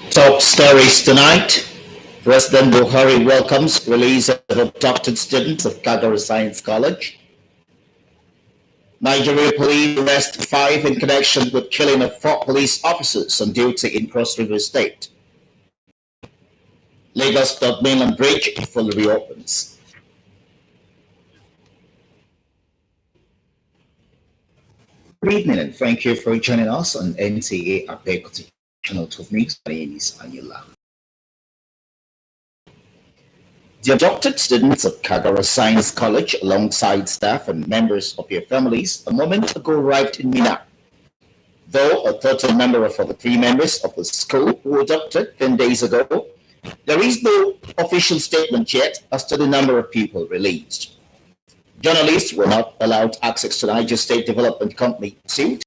Top stories tonight. President Buhari welcomes release of abducted students of Kagara Science College. Nigeria police arrest 5 in connection with killing of 4 police officers on duty in Cross River State. Lagos Mainland Bridge fully reopens. Good evening and thank you for joining us on Nta Abeokuta channel 12 News. My name is Anila. The abducted students of Kagara Science College, alongside staff and members of their families, a moment ago arrived in Minna. Though a total number of the 3 members of the school were abducted 10 days ago, there is no official statement yet as to the number of people released. Journalists were not allowed access to the Niger State Development Company suit.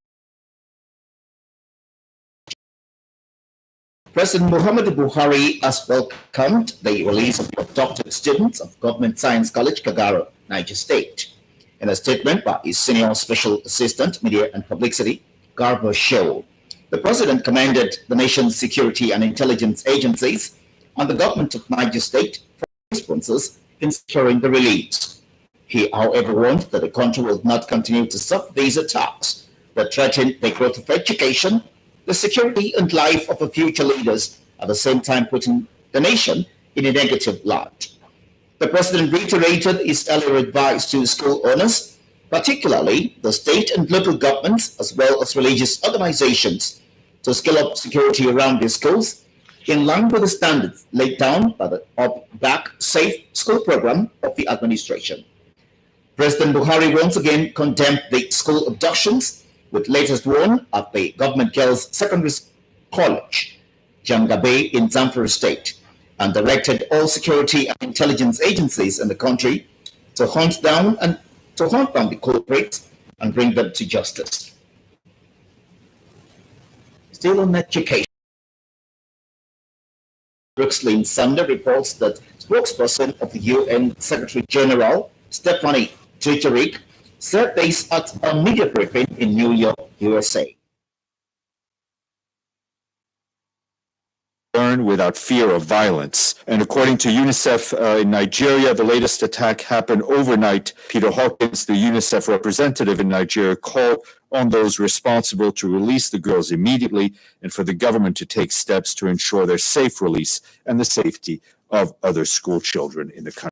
President Muhammadu Buhari has welcomed the release of the abducted students of Government Science College, Kagara, Niger State. In a statement by his Senior Special Assistant, Media and Publicity, Garba Show, the President commended the nation's security and intelligence agencies and the government of Niger State for responses in securing the release. He, however, warned that the country will not continue to suffer these attacks that threaten the growth of education, the security and life of the future leaders, at the same time putting the nation in a negative light. The President reiterated his earlier advice to school owners, particularly the state and local governments, as well as religious organizations, to scale up security around their schools in line with the standards laid down by the Back Safe School program of the administration. President Buhari once again condemned the school abductions, with latest one at the Government Girls Secondary College, Jangabe in Zamfara State, and directed all security and intelligence agencies in the country to hunt down the culprits and bring them to justice. Still on education, Brooklyn Sunday reports that spokesperson of the UN Secretary General Stephanie Dujarric said this at a media briefing in New York, USA. Learn without fear of violence. And according to UNICEF in Nigeria, the latest attack happened overnight. Peter Hawkins, the UNICEF representative in Nigeria, called on those responsible to release the girls immediately and for the government to take steps to ensure their safe release and the safety of other school children in the country.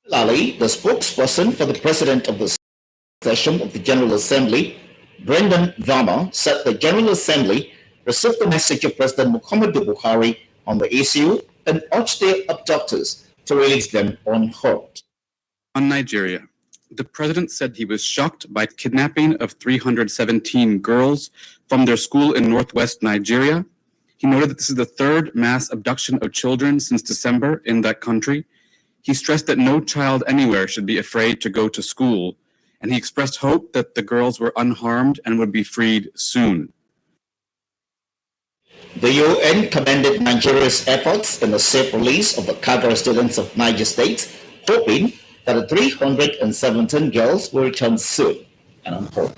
Lally, the spokesperson for the president of the session of the General Assembly, Brendan Varma, said the General Assembly received the message of President Muhammadu Buhari on the issue and urged their abductors to release them unharmed. On Nigeria, the president said he was shocked by kidnapping of 317 girls from their school in northwest Nigeria. He noted that this is the 3rd mass abduction of children since December in that country. He stressed that no child anywhere should be afraid to go to school, and he expressed hope that the girls were unharmed and would be freed soon. The UN commended Nigeria's efforts in the safe release of the Kagara students of Niger State, hoping that the 317 girls will return soon and unharmed.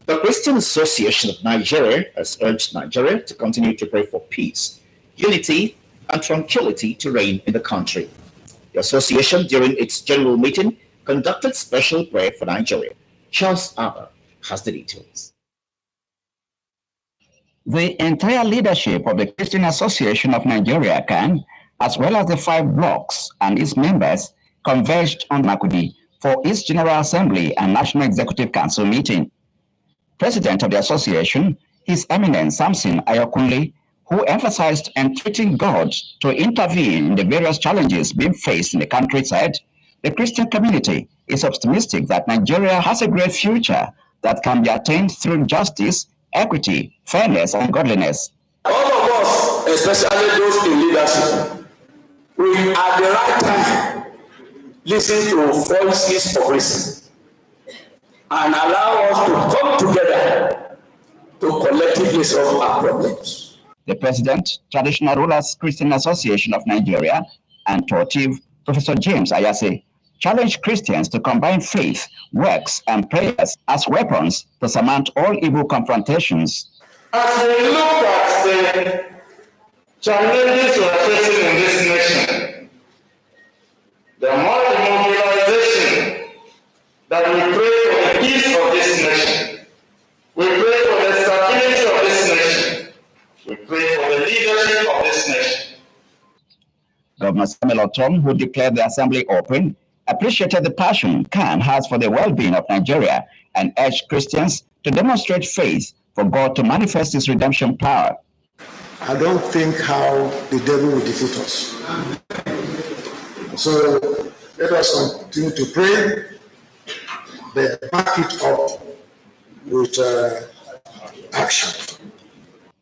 The Christian Association of Nigeria has urged Nigeria to continue to pray for peace, unity, and tranquility to reign in the country. The association, during its general meeting, conducted special prayer for Nigeria. Charles Abba has the details. The entire leadership of the Christian Association of Nigeria, CAN, as well as the 5 blocks and its members, converged on Makudi for its General Assembly and National Executive Council meeting. President of the association, His Eminence Samson Ayokunle, who emphasized entreating God to intervene in the various challenges being faced in the country, said, the Christian community is optimistic that Nigeria has a great future that can be attained through justice, equity, fairness, and godliness. All of us, especially those in leadership, we at the right time listen to voices of reason and allow us to come together to collectively solve our problems. The President, Traditional Rulers Christian Association of Nigeria, and Chief Professor James Ayase challenged Christians to combine faith, works, and prayers as weapons to surmount all evil confrontations. As we look at the challenges we are facing in this nation, the more the mobilization that we pray for the peace of this nation, we pray for the stability of this nation, we pray for the leadership of this nation. Governor Samuel Otom, who declared the assembly open, appreciated the passion CAN has for the well-being of Nigeria and urged Christians to demonstrate faith for God to manifest his redemption power. I don't think how the devil will defeat us. So let us continue to pray, but back it up with action.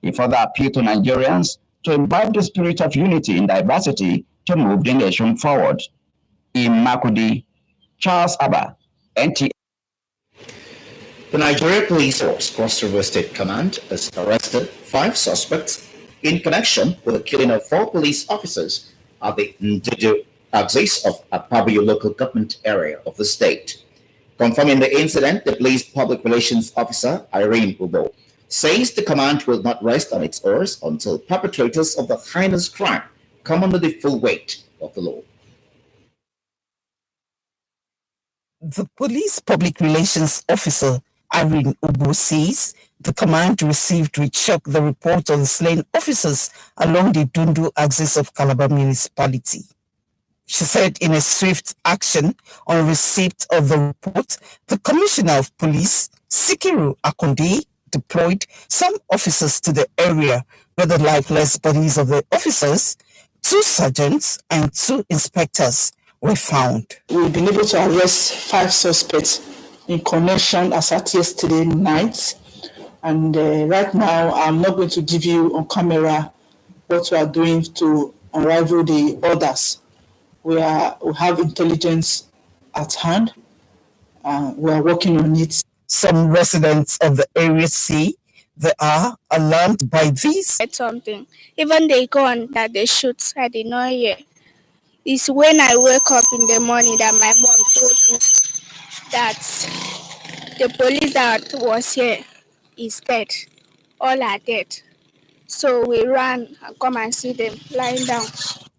He further appealed to Nigerians to imbibe the spirit of unity in diversity to move the nation forward. In Makurdi, Charles Abba, Nta. The Nigeria Police Force Cross River State Command has arrested 5 suspects in connection with the killing of 4 police officers at the Nta axis of Apabio local government area of the state. Confirming the incident, the police public relations officer, Irene Ubo, says the command will not rest on its oars until perpetrators of the heinous crime come under the full weight of the law. The police public relations officer, Irene Ubo, says the command received with shock the report of the slain officers along the Dundu axis of Calabar municipality. She said in a swift action on receipt of the report, the Commissioner of Police, Sikiru Akonde, deployed some officers to the area where the lifeless bodies of the officers, 2 sergeants and 2 inspectors were found. We've been able to arrest 5 suspects in connection as at yesterday night. And right now, I'm not going to give you on camera what we are doing to unravel the others. We have intelligence at hand. We are working on it. Some residents of the area say they are alarmed by this. Something. Even they go on that they shoot, I did not hear. It's when I wake up in the morning that my mom told me that the police that was here is dead. All are dead. So we ran and come and see them lying down.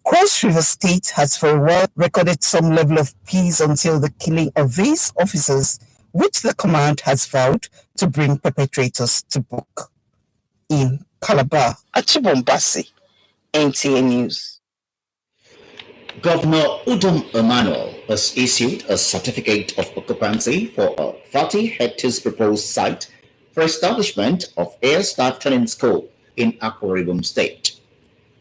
Cross River State has for a while recorded some level of peace until the killing of these officers, which the command has vowed to bring perpetrators to book. In Calabar, Achibombasi, NTA News. Governor Udom Emmanuel has issued a certificate of occupancy for a 30 hectares proposed site for establishment of Air Staff Training School in Akwa Ibom State.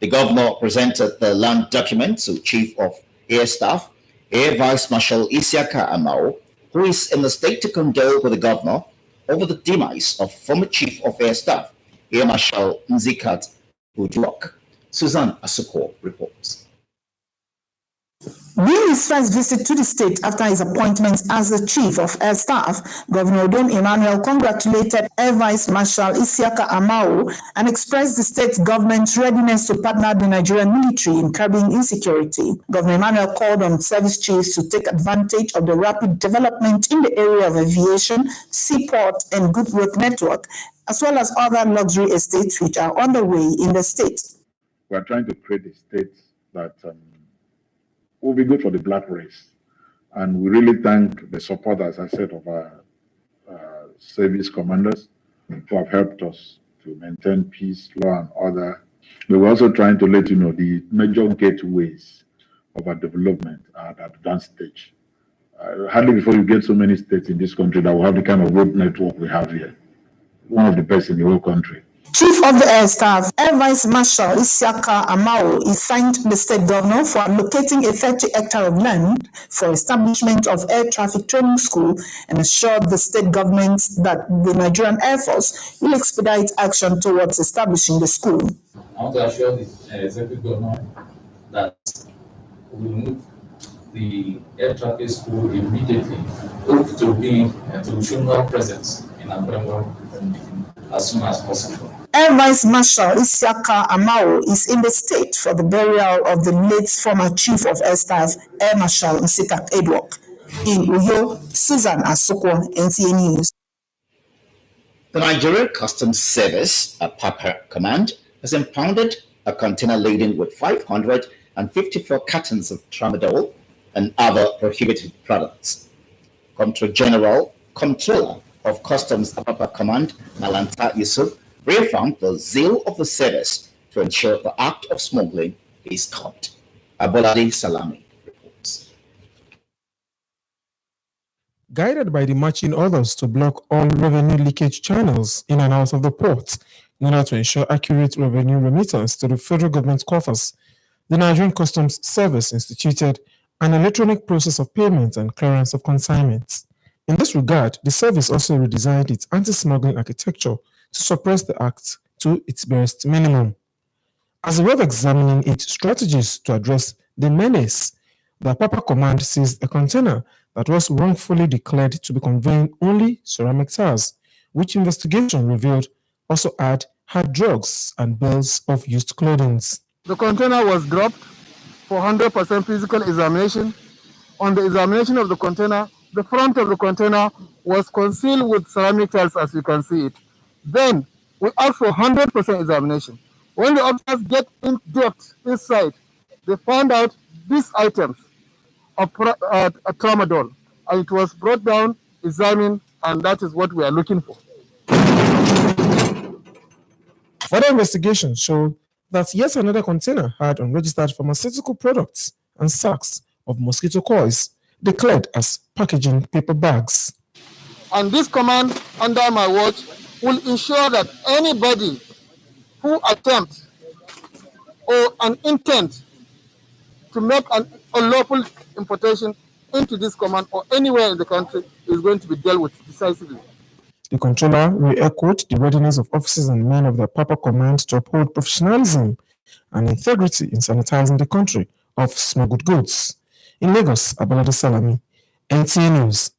The governor presented the land document to Chief of Air Staff, Air Vice Marshal Isiaka Amao, who is in the state to condole with the governor over the demise of former Chief of Air Staff, Air Marshal Nzikat Budwok. Suzanne Asuko reports. During his first visit to the state after his appointment as the Chief of Air Staff, Governor Udom Emmanuel congratulated Air Vice Marshal Isiaka Amao and expressed the state government's readiness to partner the Nigerian military in curbing insecurity. Governor Emmanuel called on service chiefs to take advantage of the rapid development in the area of aviation, seaport, and good road network, as well as other luxury estates which are underway in the state. We are trying to create a state that will be good for the black race. And we really thank the support, as I said, of our service commanders who have helped us to maintain peace, law, and order. We're also trying to let you know the major gateways of our development are at advanced stage. Hardly before you get so many states in this country that will have the kind of road network we have here. One of the best in the whole country. Chief of the Air Staff, Air Vice Marshal Isiaka Amao, thanked the state governor for allocating a 30 hectare of land for establishment of air traffic training school and assured the state government that the Nigerian Air Force will expedite action towards establishing the school. I want to assure the executive governor that we will move the air traffic school immediately. Hope to show more presence in Abeokuta as soon as possible. Air Vice Marshal Isiaka Amao is in the state for the burial of the late former Chief of Air Staff, Air Marshal Nta Abeokuta. In Uyo, Susan Asoko, NTA News. The Nigerian Customs Service, a Papa Command, has impounded a container laden with 554 cartons of tramadol and other prohibited products. Comptroller of Customs Papa Command, Malanta Yusuf, reaffirmed the zeal of the service to ensure the act of smuggling is stopped. Abolade Salami reports. Guided by the marching orders to block all revenue leakage channels in and out of the port in order to ensure accurate revenue remittance to the federal government coffers, the Nigerian Customs Service instituted an electronic process of payment and clearance of consignments. In this regard, the service also redesigned its anti-smuggling architecture to suppress the act to its barest minimum. As a way of examining its strategies to address the menace, the Papa Command seized a container that was wrongfully declared to be conveying only ceramic tiles, which investigation revealed also had drugs and bales of used clothing. The container was dropped for 100% physical examination. On the examination of the container, the front of the container was concealed with ceramic tiles, as you can see it. Then we asked for 100% examination. When the officers get in depth inside, they found out these items of tramadol, and it was brought down, examined, and that is what we are looking for. Further investigation showed that yet another container had unregistered pharmaceutical products and sacks of mosquito coils declared as packaging paper bags. And this command under my watch will ensure that anybody who attempts or an intent to make an unlawful importation into this command or anywhere in the country is going to be dealt with decisively. The controller re-echoed the readiness of officers and men of the Papa Command to uphold professionalism and integrity in sanitizing the country of smuggled goods. In Lagos, Abolade Salami, NTA News.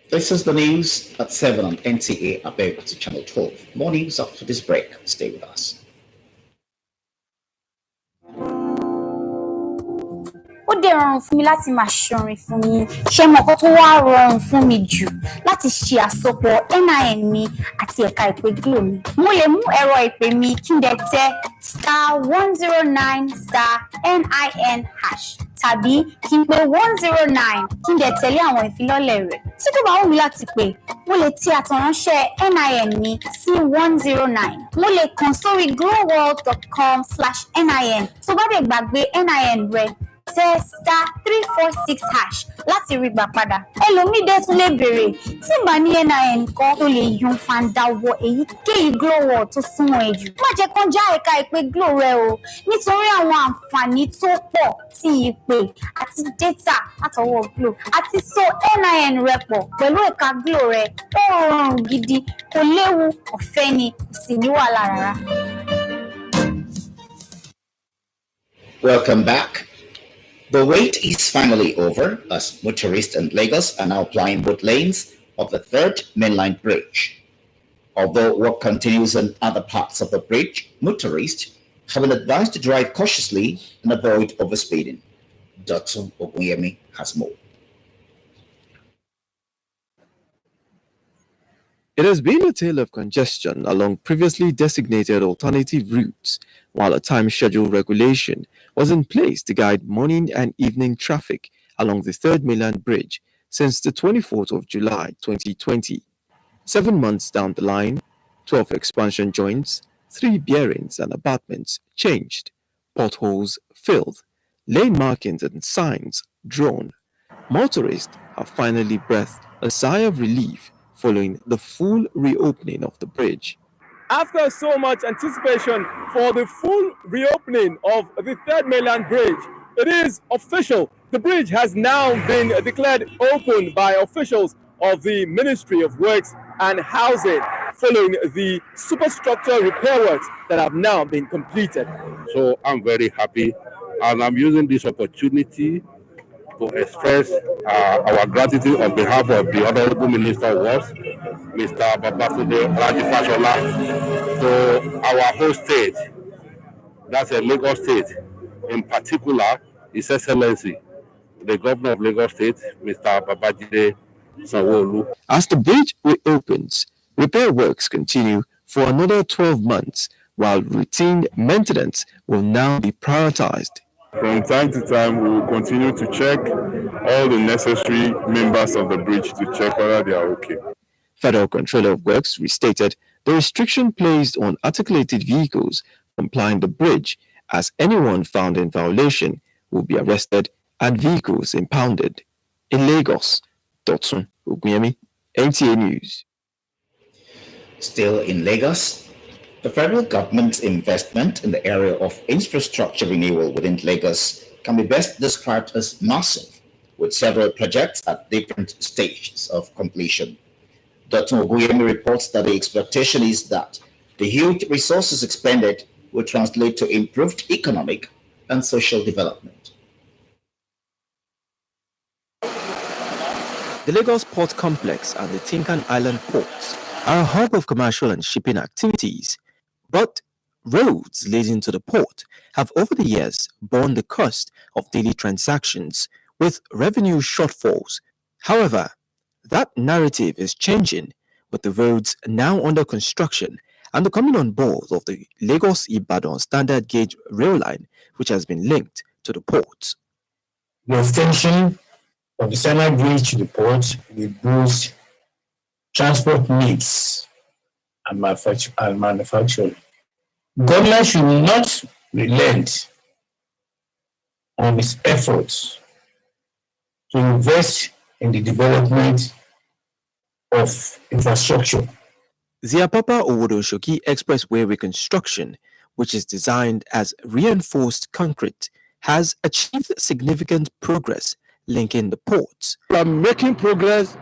This is the news at 7 on NTA Abeokuta Channel 12. More news after this break. Stay with us. Ó dẹ̀ rọrùn fún mi láti máa ṣorin fún yín. Ṣé mo kọ́ tó wá rọrùn fún mi jù láti ṣe àsopọ̀ NIN mi àti ẹ̀ka ìpè Glo mi. Mo lè mú ẹ̀rọ ìpè mi kí n dẹ̀ tẹ *109*NIN# tàbí kí n pe 109 kí n dẹ̀ tẹ̀lé àwọn ìfilọ́lẹ̀ rẹ̀. Tí kò bá wù mí láti pè, mo lè tẹ àtẹ̀ránṣẹ́ NIN mi sí 109. Mo lè kàn sórí glowworld.com/NIN. Tó bá dẹ̀ gbàgbé NIN rẹ̀, tẹ *346# láti rí gbà padà. Ẹlòmíì dẹ̀ tún lè béèrè tí ìgbà ní NIN kan tó lè yan fanda wọ èyíkéyìí Glo World tó súnmọ́ ẹ jù. Má jẹ́ kán já ẹ̀ka ìpè Glo rẹ o, nítorí àwọn àǹfààní tó pọ̀ tí ìpè àti data látọwọ́ Glo àti so NIN rẹ pọ̀ pẹ̀lú ẹ̀ka Glo rẹ ó rọrùn gidi, kò léwu, ọ̀fẹ́ ni, kò sì ní wàhálà rárá. Welcome back. The wait is finally over as motorists in Lagos are now plying both lanes of the third mainline bridge. Although work continues in other parts of the bridge, motorists have been advised to drive cautiously and avoid overspeeding. Dotson Ogunyemi has more. It has been a tale of congestion along previously designated alternative routes, while a time schedule regulation was in place to guide morning and evening traffic along the Third Mainland Bridge since the 24th of July 2020. 7 months down the line, 12 expansion joints, 3 bearings and abutments changed, potholes filled, lane markings and signs drawn. Motorists have finally breathed a sigh of relief following the full reopening of the bridge. After so much anticipation for the full reopening of the Third Mainland Bridge, it is official. The bridge has now been declared open by officials of the Ministry of Works and Housing. following the superstructure repair works that have now been completed. So I'm very happy, and I'm using this opportunity to express our gratitude on behalf of the Honorable Minister of Works, Mr. Babatunde Raji-Fashola, to our whole state, that's a Lagos State, in particular, His Excellency, the Governor of Lagos State, Mr. Babajide Sanwo-Olu. As the bridge reopens, repair works continue for another 12 months, while routine maintenance will now be prioritized. From time to time, we will continue to check all the necessary members of the bridge to check whether they are okay. Federal Controller of Works restated the restriction placed on articulated vehicles from plying the bridge, as anyone found in violation will be arrested and vehicles impounded. In Lagos, Dotun Ogunyemi, NTA News. Still in Lagos, the federal government's investment in the area of infrastructure renewal within Lagos can be best described as massive, with several projects at different stages of completion. Dr. Oguyemi reports that the expectation is that the huge resources expended will translate to improved economic and social development. The Lagos Port Complex and the Tinkan Island ports are a hub of commercial and shipping activities, but roads leading to the port have over the years borne the cost of daily transactions with revenue shortfalls. However, that narrative is changing, with the roads now under construction and the coming on board of the Lagos-Ibadan standard gauge rail line, which has been linked to the port. The extension of the standard gauge to the port will boost transport needs and manufacturing. Government should not relent on its efforts to invest in the development of infrastructure. The Apapa Owodoshoki Expressway reconstruction, which is designed as reinforced concrete, has achieved significant progress linking the ports. We are making progress.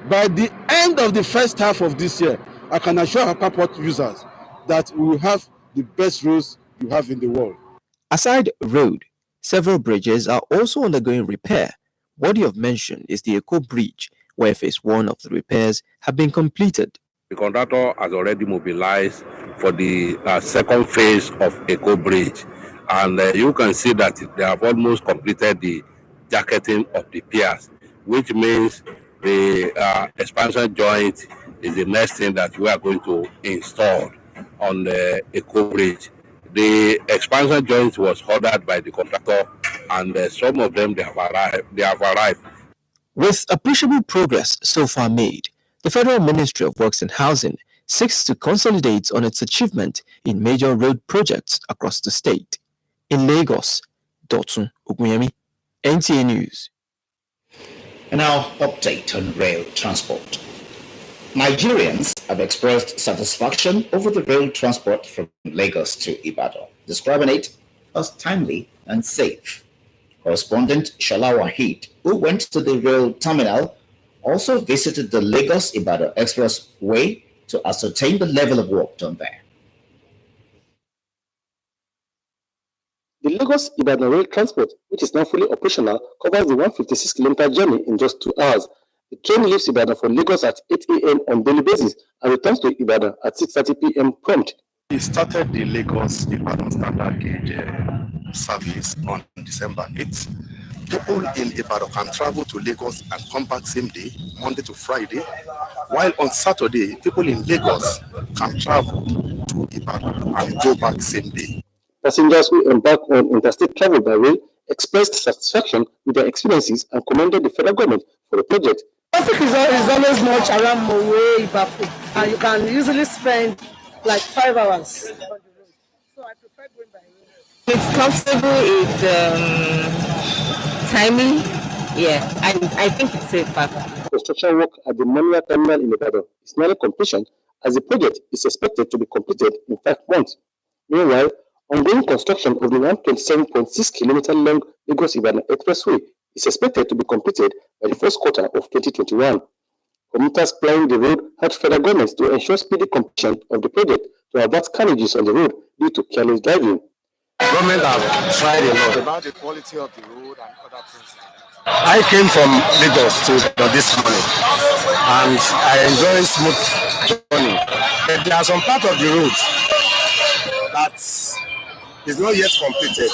By the end of the first half of this year, I can assure Apapa Port users that we will have the best roads you have in the world. Aside road, several bridges are also undergoing repair. Worthy of mention is the Eco Bridge, where phase 1 of the repairs have been completed. The contractor has already mobilized for the second phase of Eco Bridge, and you can see that they have almost completed the jacketing of the piers, which means the expansion joint is the next thing that we are going to install on the Eco Bridge. The expansion joint was ordered by the contractor, and some of them they have arrived. With appreciable progress so far made, the Federal Ministry of Works and Housing seeks to consolidate on its achievement in major road projects across the state. In Lagos, Dotun Ogunyemi, NTA News. And now, update on rail transport. Nigerians have expressed satisfaction over the rail transport from Lagos to Ibadan, describing it as timely and safe. Correspondent Shala Wahid, who went to the rail terminal, also visited the Lagos-Ibadan Expressway to ascertain the level of work done there. The Lagos-Ibadan rail transport, which is now fully operational, covers the 156-kilometer journey in just 2 hours. The train leaves Ibadan for Lagos at 8 a.m. on daily basis and returns to Ibadan at 6:30 p.m. prompt. We started the Lagos-Ibadan standard gauge service on December 8th. People in Ibadan can travel to Lagos and come back same day, Monday to Friday, while on Saturday, people in Lagos can travel to Ibadan and go back same day. Passengers who embark on interstate travel by rail expressed satisfaction with their experiences and commended the federal government for the project. Traffic is always much around Mowe, Ibadan, and you can usually spend like 5 hours. So I prefer going by rail. It's comfortable, it's timely, and I think it's safe. Construction work at the Monia terminal in Ibadan is nearly completion, as the project is expected to be completed in 5 months. Meanwhile, ongoing construction of the 127.6-kilometer long Lagos-Ibadan Expressway is expected to be completed by the first quarter of 2021. Commuters plying the road urged federal governments to ensure speedy completion of the project to avert carnages on the road due to careless driving. Government have tried a lot about the quality of the road and other things like that. I came from Lagos to this morning and I enjoy smooth journey. But there are some part of the road that is not yet completed.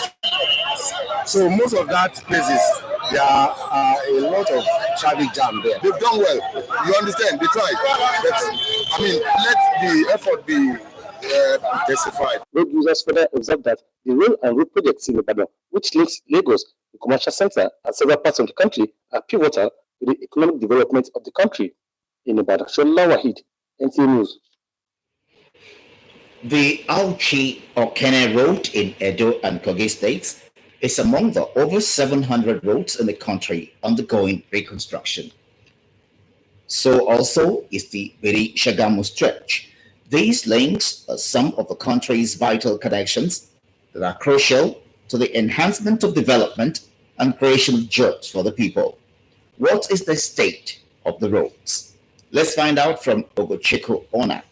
So most of that places, there are a lot of traffic jam there. They've done well. You understand? They tried. But, I mean, let the effort be intensified. Road users further observed that the rail and road projects in Ibadan, which links Lagos, the commercial center, and several parts of the country, are pivotal to the economic development of the country. In Ibadan, Shola Wahid, NTA News. The Auchi-Okene Road in Edo and Kogi states is among the over 700 roads in the country undergoing reconstruction. So also is the Biri-Shagamu stretch. These links are some of the country's vital connections that are crucial to the enhancement of development and creation of jobs for the people. What is the state of the roads? Let's find out from Ogochiko Ona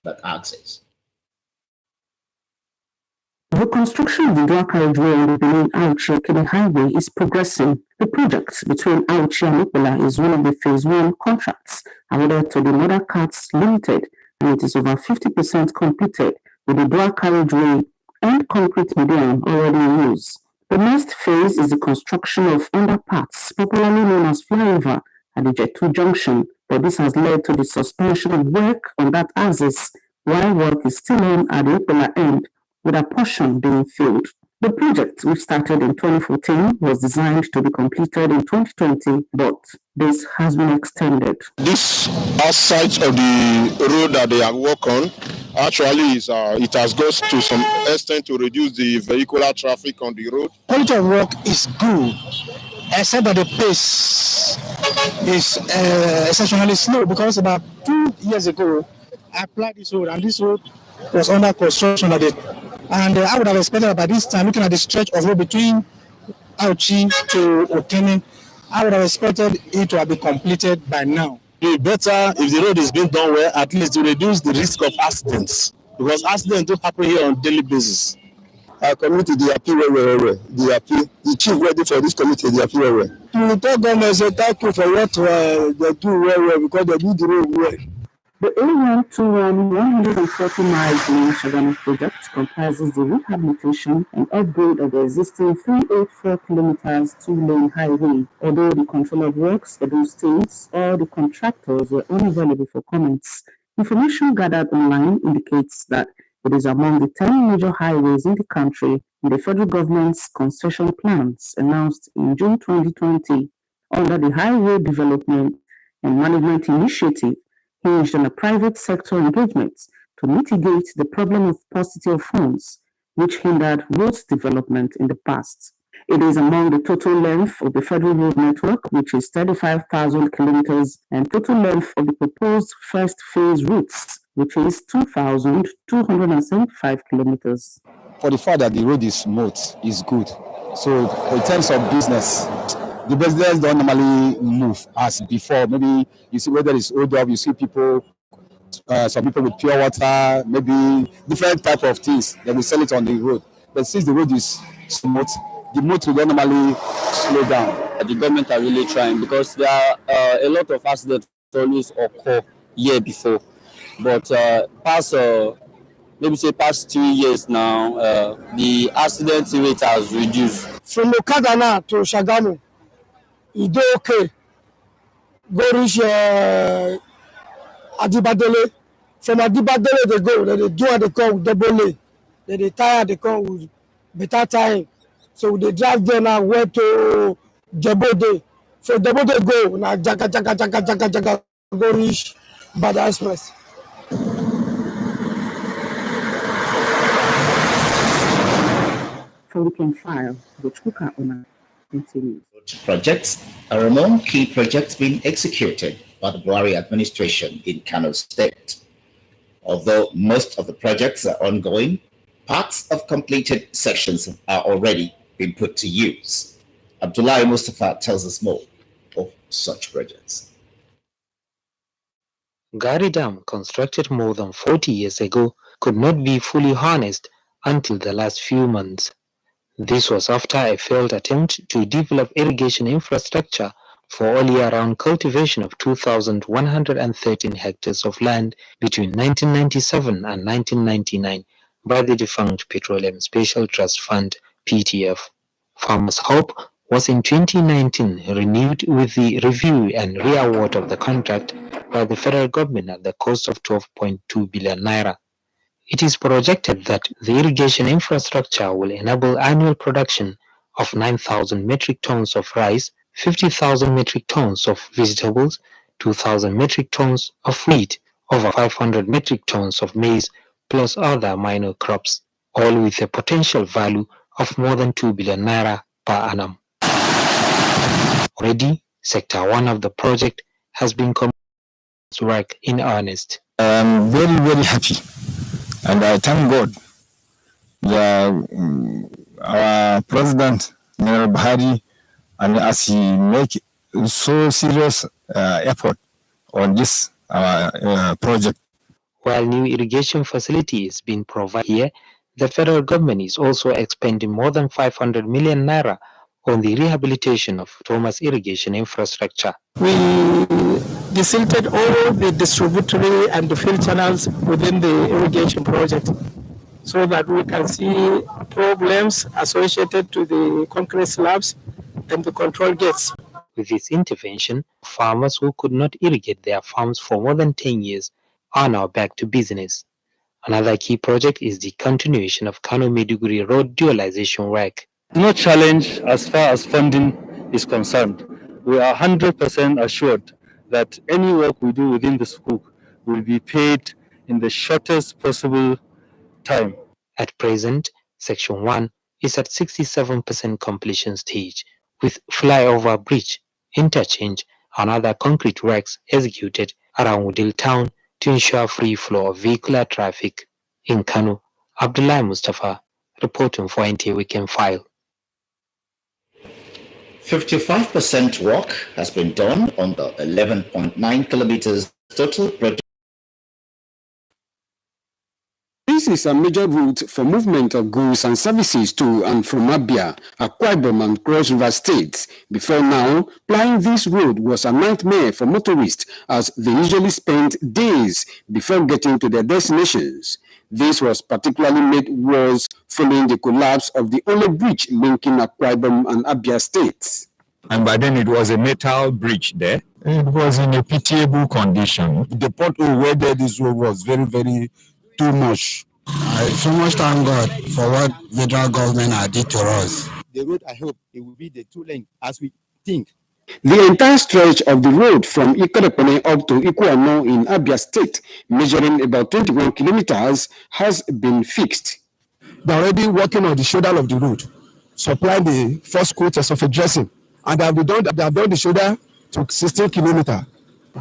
that answers. The construction of the dual carriageway on the Benin-Auchi-Okene Highway is progressing. The project between Auchi and Ipala is one of the Phase 1 contracts awarded to the Mother Cats Limited, and it is over 50% completed with the dual carriageway and concrete median already in use. The next phase is the construction of underparts, popularly known as flyover, at the Jetu Junction, but this has led to the suspension of work on that axis, while work is still on at the Ipala end, with a portion being filled. The project, which started in 2014, was designed to be completed in 2020, but this has been extended. This outside of the road that they have worked on, actually is it has got to some extent to reduce the vehicular traffic on the road. Quality of work is good, except that the pace is exceptionally slow, because about 2 years ago, I applied this road, and this road was under construction at it. And I would have expected that by this time, looking at the stretch of road between Auchi to Okene, I would have expected it to have been completed by now. It better if the road is being done well, at least to reduce the risk of accidents, because accidents do happen here on a daily basis. Our community, they appeal well. They appeal. The chief ready for this committee, they appeal well. To tell government, say thank you for what they do well, because they do the road well. The A121 140 miles long Shagamu project comprises the rehabilitation and upgrade of the existing 384 kilometers two-lane highway. Although the controller of works, Edo States, or the contractors were unavailable for comments, information gathered online indicates that it is among the 10 major highways in the country in the federal government's concession plans announced in June 2020 under the Highway Development and Management Initiative, hinged on a private sector engagement to mitigate the problem of paucity of funds, which hindered roads development in the past. It is among the total length of the federal road network, which is 35,000 kilometers, and total length of the proposed first phase routes, which is 2,275 kilometers. For the fact that the road is smooth, is good. So in terms of business, the business don't normally move as before. Maybe you see whether it's old up, you see people, some people with pure water, maybe different type of things. They will sell it on the road. But since the road is smooth, the motor will normally slow down. The government are really trying, because there are a lot of accidents always occur year before. But past 2 years now, the accident rate has reduced. From Okada to Shagamu, it do okay. Go reach Adibadele. From Adibadele they go, then they do what they call double lane. Then they tire they come with better time. So they drive there now where to Jebode. So Jebode go now jaga go reach Bada Express. For Weekend File, the Chuka Ona continues. Projects are among key projects being executed by the Buhari administration in Kano State. Although most of the projects are ongoing, parts of completed sections are already being put to use. Abdullahi Mustafa tells us more of such projects. Gari Dam, constructed more than 40 years ago, could not be fully harnessed until the last few months. This was after a failed attempt to develop irrigation infrastructure for all year-round cultivation of 2,113 hectares of land between 1997 and 1999 by the defunct Petroleum Special Trust Fund (PTF). Farmers' hope was in 2019 renewed with the review and re-award of the contract by the federal government at the cost of 12.2 billion naira. It is projected that the irrigation infrastructure will enable annual production of 9,000 metric tons of rice, 50,000 metric tons of vegetables, 2,000 metric tons of wheat, over 500 metric tons of maize, plus other minor crops, all with a potential value of more than 2 billion naira per annum. Already, Sector 1 of the project has been commenced work in earnest. I'm very, very happy, and I thank God. Our president, General Buhari, and as he make so serious effort on this project. While new irrigation facility is being provided here, the federal government is also expending more than 500 million naira on the rehabilitation of Thomas irrigation infrastructure. We desilted all the distributory and the field channels within the irrigation project so that we can see problems associated to the concrete slabs and the control gates. With this intervention, farmers who could not irrigate their farms for more than 10 years are now back to business. Another key project is the continuation of Kano Maiduguri road dualization work. No challenge as far as funding is concerned. We are 100% assured that any work we do within the school will be paid in the shortest possible time. At present, Section 1 is at 67% completion stage, with flyover bridge, interchange, and other concrete works executed around Wudil town to ensure free flow of vehicular traffic. In Kano, Abdullah Mustafa, reporting for Nta Weekend File. 55% work has been done on the 11.9 kilometers total project. This is a major route for movement of goods and services to and from Abia, Akwa Ibom, and Cross River states. Before now, plying this road was a nightmare for motorists as they usually spent days before getting to their destinations. This was particularly made worse following the collapse of the only bridge linking Akwa Ibom and Abia states. And by then it was a metal bridge there. It was in a pitiable condition. The pothole where this road was very, very too much. I so much thank God for what federal government did to us. The road, I hope it will be the 2 lane as we think. The entire stretch of the road from Ikerekone up to Ikuano in Abia State, measuring about 21 kilometers, has been fixed. They're already working on the shoulder of the road, supplying the first quotas of addressing, and they have done the shoulder to 16 kilometers.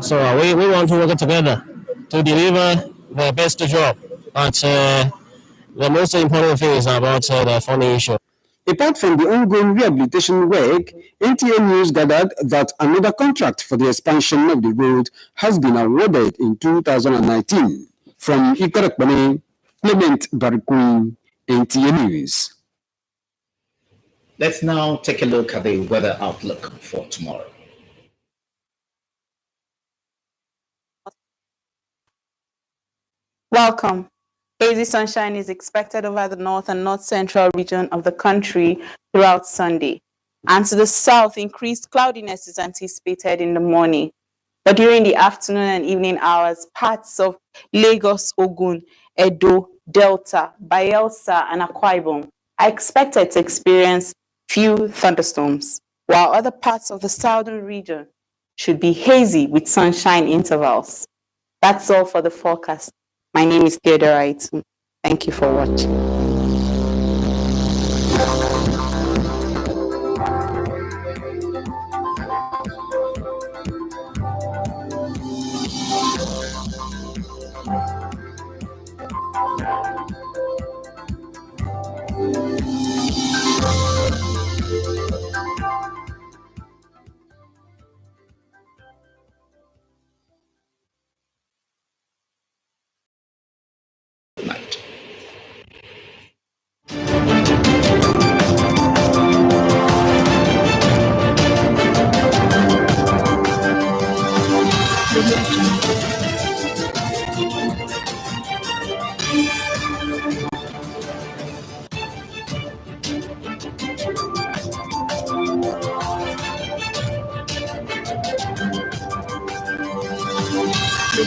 So we want to work together to deliver the best job. But the most important thing is about the funding issue. Apart from the ongoing rehabilitation work, NTA News gathered that another contract for the expansion of the road has been awarded in 2019. From Ikerekone, Clement Barikun, NTA News. Let's now take a look at the weather outlook for tomorrow. Welcome. Hazy sunshine is expected over the north and north-central region of the country throughout Sunday. And to the south, increased cloudiness is anticipated in the morning. But during the afternoon and evening hours, parts of Lagos, Ogun, Edo, Delta, Bayelsa, and Akwa Ibom are expected to experience few thunderstorms, while other parts of the southern region should be hazy with sunshine intervals. That's all for the forecast. My name is Theodora Aitu. Thank you for watching. The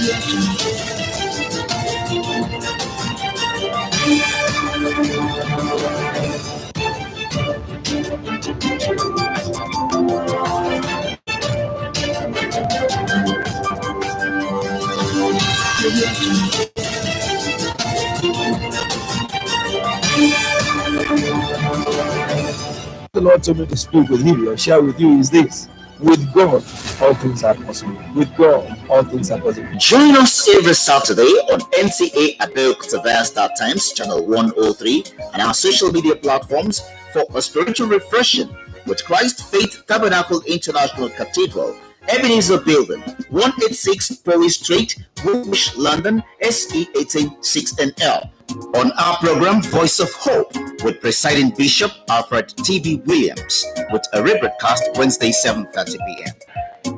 Lord told me to speak with you or share with you is this: with God, all things are possible. With God, all things are possible. Join us every Saturday on Nta Abeokuta via Star Times, channel 103, and our social media platforms for a spiritual refreshing with Christ Faith Tabernacle International Cathedral, Ebenezer Building, 186 Powys Street, Woolwich, London, SE 186NL. On our program, Voice of Hope, with presiding Bishop Alfred T.B. Williams, with a rebroadcast Wednesday, 7:30 p.m.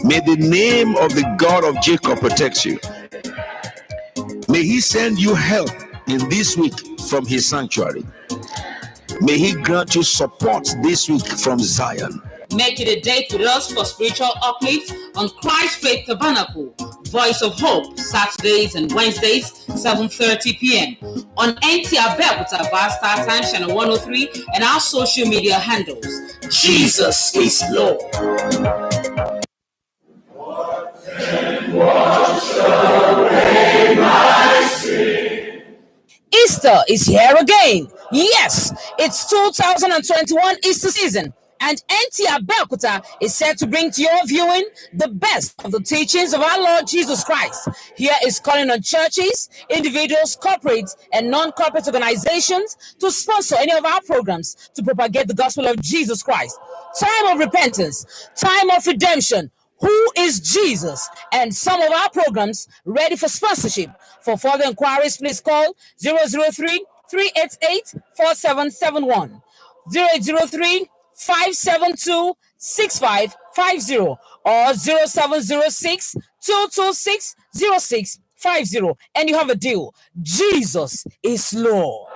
May the name of the God of Jacob protect you. May he send you help in this week from his sanctuary. May he grant you support this week from Zion. Make it a date with us for spiritual uplift on Christ Faith Tabernacle, Voice of Hope, Saturdays and Wednesdays, 7:30 p.m. on Nta Abeokuta via Star Times, channel 103, and our social media handles. Jesus is Lord. Easter is here again. Yes, it's 2021 Easter season, and Nta Abeokuta is set to bring to your viewing the best of the teachings of our Lord Jesus Christ. Here is calling on churches, individuals, corporates, and non-corporate organizations to sponsor any of our programs to propagate the gospel of Jesus Christ. Time of repentance, time of redemption. Who is Jesus? And some of our programs ready for sponsorship. For further inquiries, please call 003-388-4771, 0803-572-6550, or 0706-226-0650. And you have a deal. Jesus is Lord.